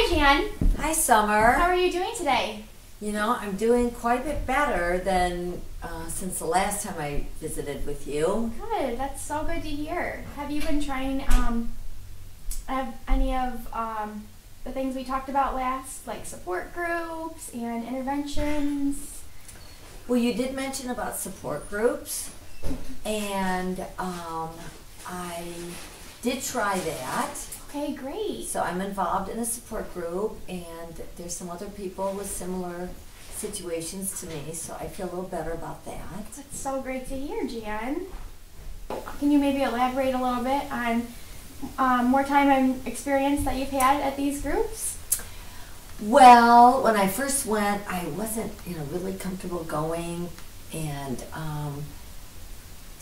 Hi, Jan. Hi, Summer. How are you doing today? You know, I'm doing quite a bit better than since the last time I visited with you. Good. That's so good to hear. Have you been trying have any of the things we talked about last, like support groups and interventions? Well, you did mention about support groups, and I did try that. Okay, great. So I'm involved in a support group, and there's some other people with similar situations to me, so I feel a little better about that. That's so great to hear, Jan. Can you maybe elaborate a little bit on more time and experience that you've had at these groups? Well, when I first went, I wasn't, really comfortable going, and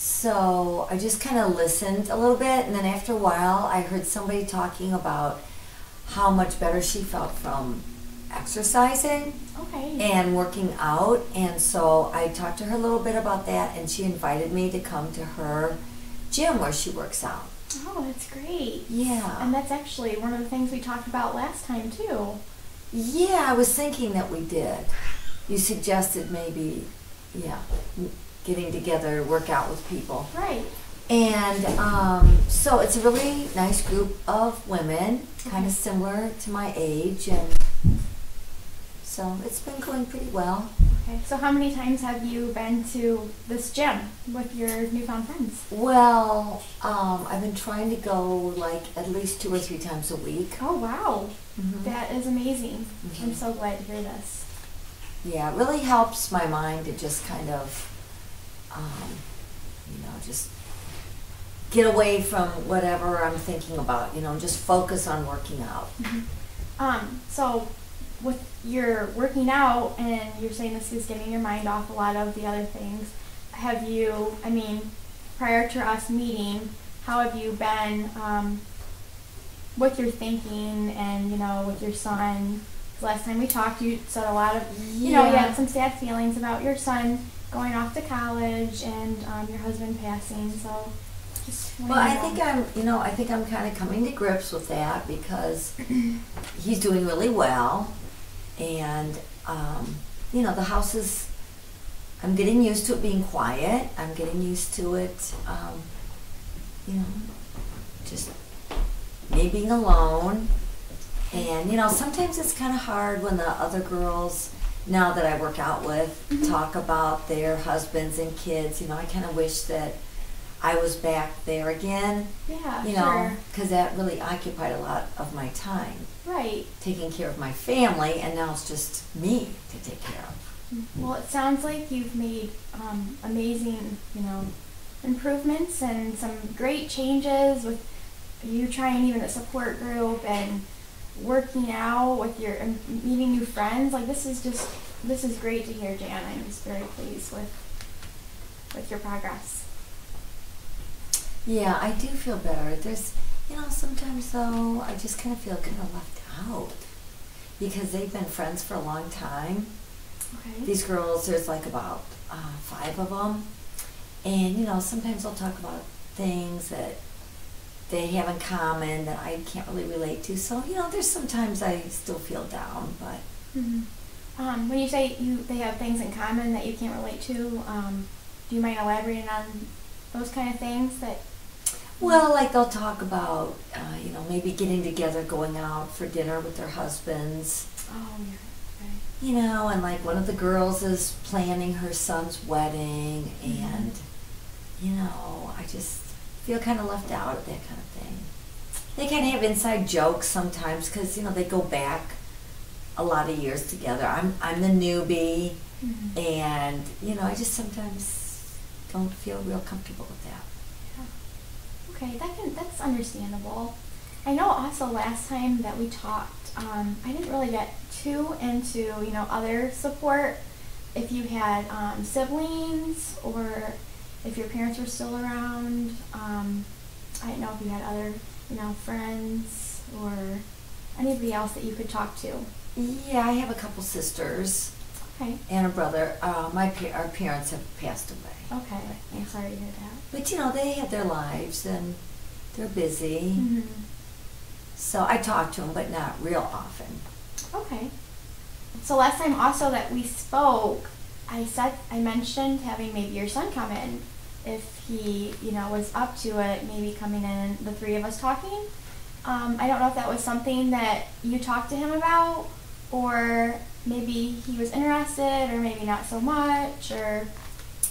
so I just kind of listened a little bit, and then after a while, I heard somebody talking about how much better she felt from exercising Okay. and working out, and so I talked to her a little bit about that, and she invited me to come to her gym where she works out. Oh, that's great. Yeah. And that's actually one of the things we talked about last time, too. Yeah, I was thinking that we did. You suggested maybe, getting together to work out with people. Right. And so it's a really nice group of women, kind of similar to my age, and so it's been going pretty well. Okay. So how many times have you been to this gym with your newfound friends? Well, I've been trying to go like at least 2 or 3 times a week. Oh, wow. Mhm. That is amazing. Mhm. I'm so glad to hear this. Yeah, it really helps my mind to just kind of, just get away from whatever I'm thinking about, just focus on working out. So with your working out and you're saying this is getting your mind off a lot of the other things, have you, prior to us meeting, how have you been with your thinking and, with your son? Last time we talked, you said a lot of, you had some sad feelings about your son going off to college and your husband passing, so just Well, I think I'm kind of coming to grips with that because he's doing really well, and the house is. I'm getting used to it being quiet. I'm getting used to it, just me being alone, and sometimes it's kind of hard when the other girls, now that I work out with, talk about their husbands and kids. I kind of wish that I was back there again. Yeah, Sure. Because that really occupied a lot of my time. Right. Taking care of my family, and now it's just me to take care of. Well, it sounds like you've made amazing, improvements and some great changes with you trying even a support group and working out with your meeting new friends. Like this is great to hear, Jan. I'm just very pleased with your progress. Yeah, I do feel better. There's, sometimes though, I just kind of feel kind of left out because they've been friends for a long time. Okay. These girls, there's like about 5 of them, and sometimes they'll talk about things that they have in common that I can't really relate to. So there's sometimes I still feel down, but. When you say they have things in common that you can't relate to, do you mind elaborating on those kind of things that? Well, like they'll talk about, maybe getting together, going out for dinner with their husbands. Oh, yeah. And like one of the girls is planning her son's wedding, and, I just feel kind of left out of that kind of thing. They kind of have inside jokes sometimes because, they go back a lot of years together. I'm the newbie, and, I just sometimes don't feel real comfortable with that. Yeah. Okay, that's understandable. I know also last time that we talked, I didn't really get too into, other support. If you had siblings or if your parents were still around, I didn't know if you had other, friends or anybody else that you could talk to. Yeah, I have a couple sisters. Okay. And a brother. Our parents have passed away. Okay, I'm sorry to hear that. But they have their lives and they're busy. So I talk to him, but not real often. Okay. So last time also that we spoke, I mentioned having maybe your son come in if he, was up to it, maybe coming in, the three of us talking. I don't know if that was something that you talked to him about, or maybe he was interested, or maybe not so much, or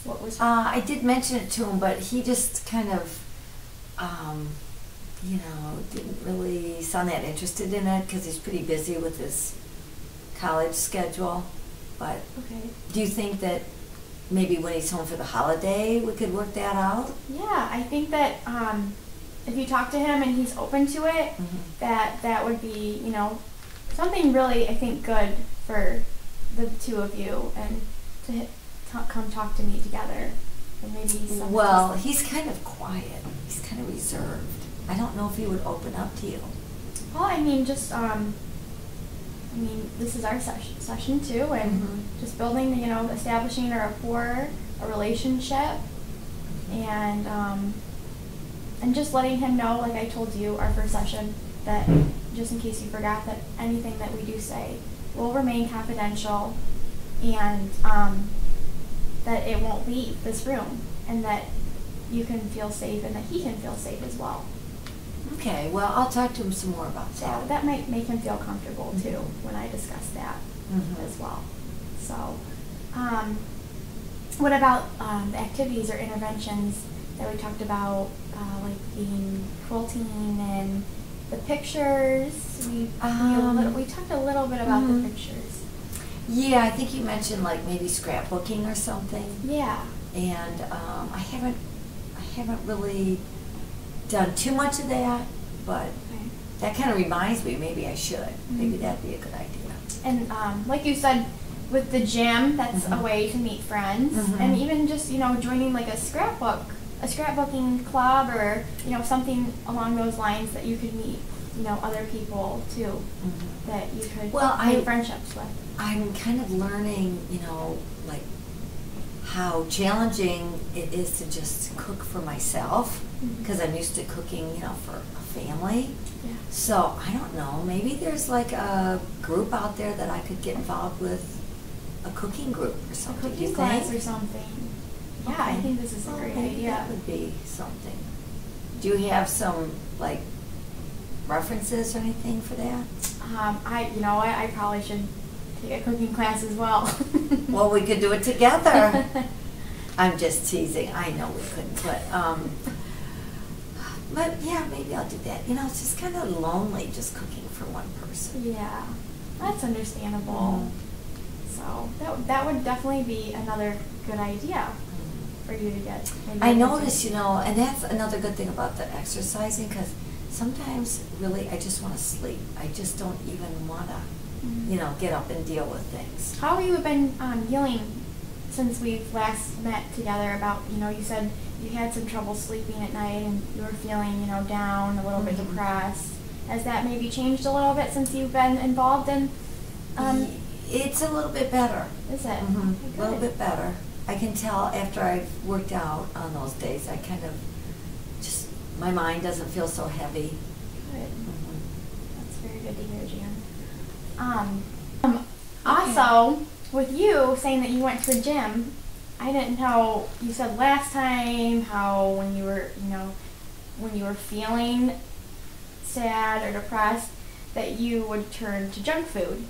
what was... I did mention it to him, but he just kind of, didn't really sound that interested in it because he's pretty busy with his college schedule. But Okay. do you think that maybe when he's home for the holiday we could work that out? Yeah, I think that if you talk to him and he's open to it, that would be, something really, I think, good for the two of you, and to come talk to me together. And maybe Well, he's kind of quiet. He's kind of reserved. I don't know if he would open up to you. Well, I mean, just this is our session too, and just building, establishing a rapport, a relationship, and just letting him know, like I told you, our first session, that just in case you forgot, that anything that we do say will remain confidential, and that it won't leave this room, and that you can feel safe, and that he can feel safe as well. Okay, well, I'll talk to him some more about So that. that might make him feel comfortable too when I discuss that as well. So, what about the activities or interventions that we talked about, like being quilting and the pictures? We talked a little bit about the pictures. Yeah, I think you mentioned like maybe scrapbooking or something. Yeah. And I haven't really done too much of that, but that kind of reminds me, maybe I should. Maybe that'd be a good idea. And like you said, with the gym, that's a way to meet friends, and even just joining like a scrapbooking club, or something along those lines, that you could meet other people too, that you could make friendships with. I'm kind of learning, like how challenging it is to just cook for myself, because I'm used to cooking, for a family. Yeah. So I don't know, maybe there's like a group out there that I could get involved with, a cooking group or something. A cooking class or something. Yeah, I think this is a great idea. That would be something. Do you have some like references or anything for that? I probably should take a cooking class as well. Well, we could do it together. I'm just teasing. I know we couldn't, but yeah, maybe I'll do that. It's just kind of lonely just cooking for one person. Yeah, that's understandable. So that would definitely be another good idea for you to get. I notice, and that's another good thing about the exercising, because sometimes really I just want to sleep. I just don't even want to, get up and deal with things. How have you been healing since we've last met together? About, you said you had some trouble sleeping at night, and you were feeling, down, a little bit depressed. Has that maybe changed a little bit since you've been involved in? It's a little bit better. Is it? A little bit better. I can tell after I've worked out on those days, I kind of just, my mind doesn't feel so heavy. Good. That's very good to hear, Jan. Also, with you saying that you went to a gym, I didn't know, you said last time how when you were feeling sad or depressed, that you would turn to junk food.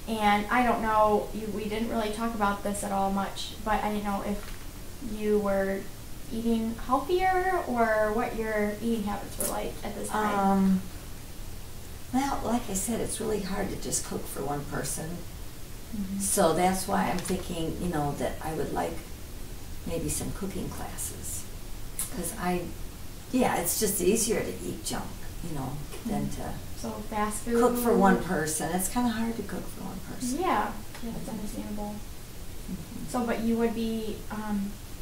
And I don't know, we didn't really talk about this at all much, but I didn't know if you were eating healthier or what your eating habits were like at this time. Well, like I said, it's really hard to just cook for one person. So that's why I'm thinking, that I would like maybe some cooking classes. Because it's just easier to eat junk, than to So fast food. cook for one person. It's kind of hard to cook for one person. Yeah, that's understandable. So, but you would be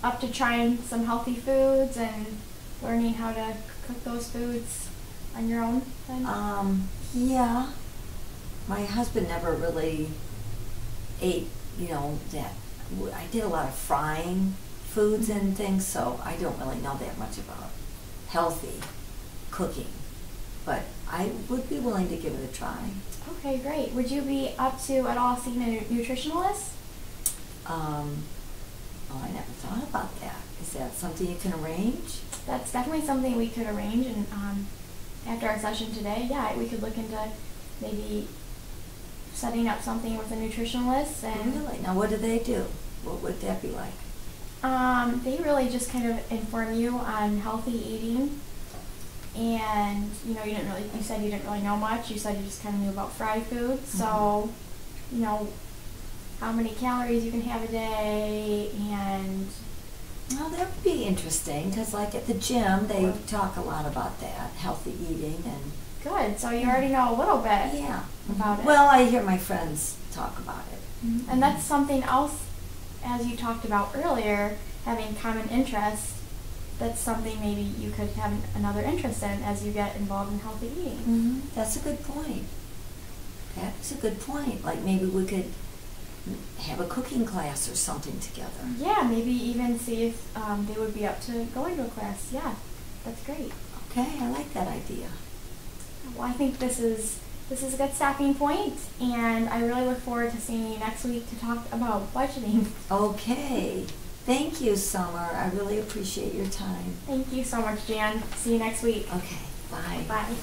up to trying some healthy foods and learning how to cook those foods on your own then? Yeah. My husband never really ate, that. I did a lot of frying foods and things, so I don't really know that much about healthy cooking. But I would be willing to give it a try. Okay, great. Would you be up to at all seeing a nutritionalist? Oh, I never thought about that. Is that something you can arrange? That's definitely something we could arrange, and after our session today, yeah, we could look into maybe setting up something with a nutritionalist. And Really? Now, what do they do? What would that be like? they really just kind of inform you on healthy eating. And you said you didn't really know much. You said you just kind of knew about fried food. So, how many calories you can have a day, and Well, that would be interesting because, like at the gym, they talk a lot about that, healthy eating and. good. So you already know a little bit Yeah. about it. Well, I hear my friends talk about it. And that's something else, as you talked about earlier, having common interests. That's something maybe you could have another interest in as you get involved in healthy eating. That's a good point. That's a good point. Like maybe we could have a cooking class or something together. Yeah, maybe even see if they would be up to going to a class. Yeah, that's great. Okay, I like that idea. Well, I think this is a good stopping point, and I really look forward to seeing you next week to talk about budgeting. Okay. Thank you, Summer. I really appreciate your time. Thank you so much, Jan. See you next week. Okay, bye. Bye.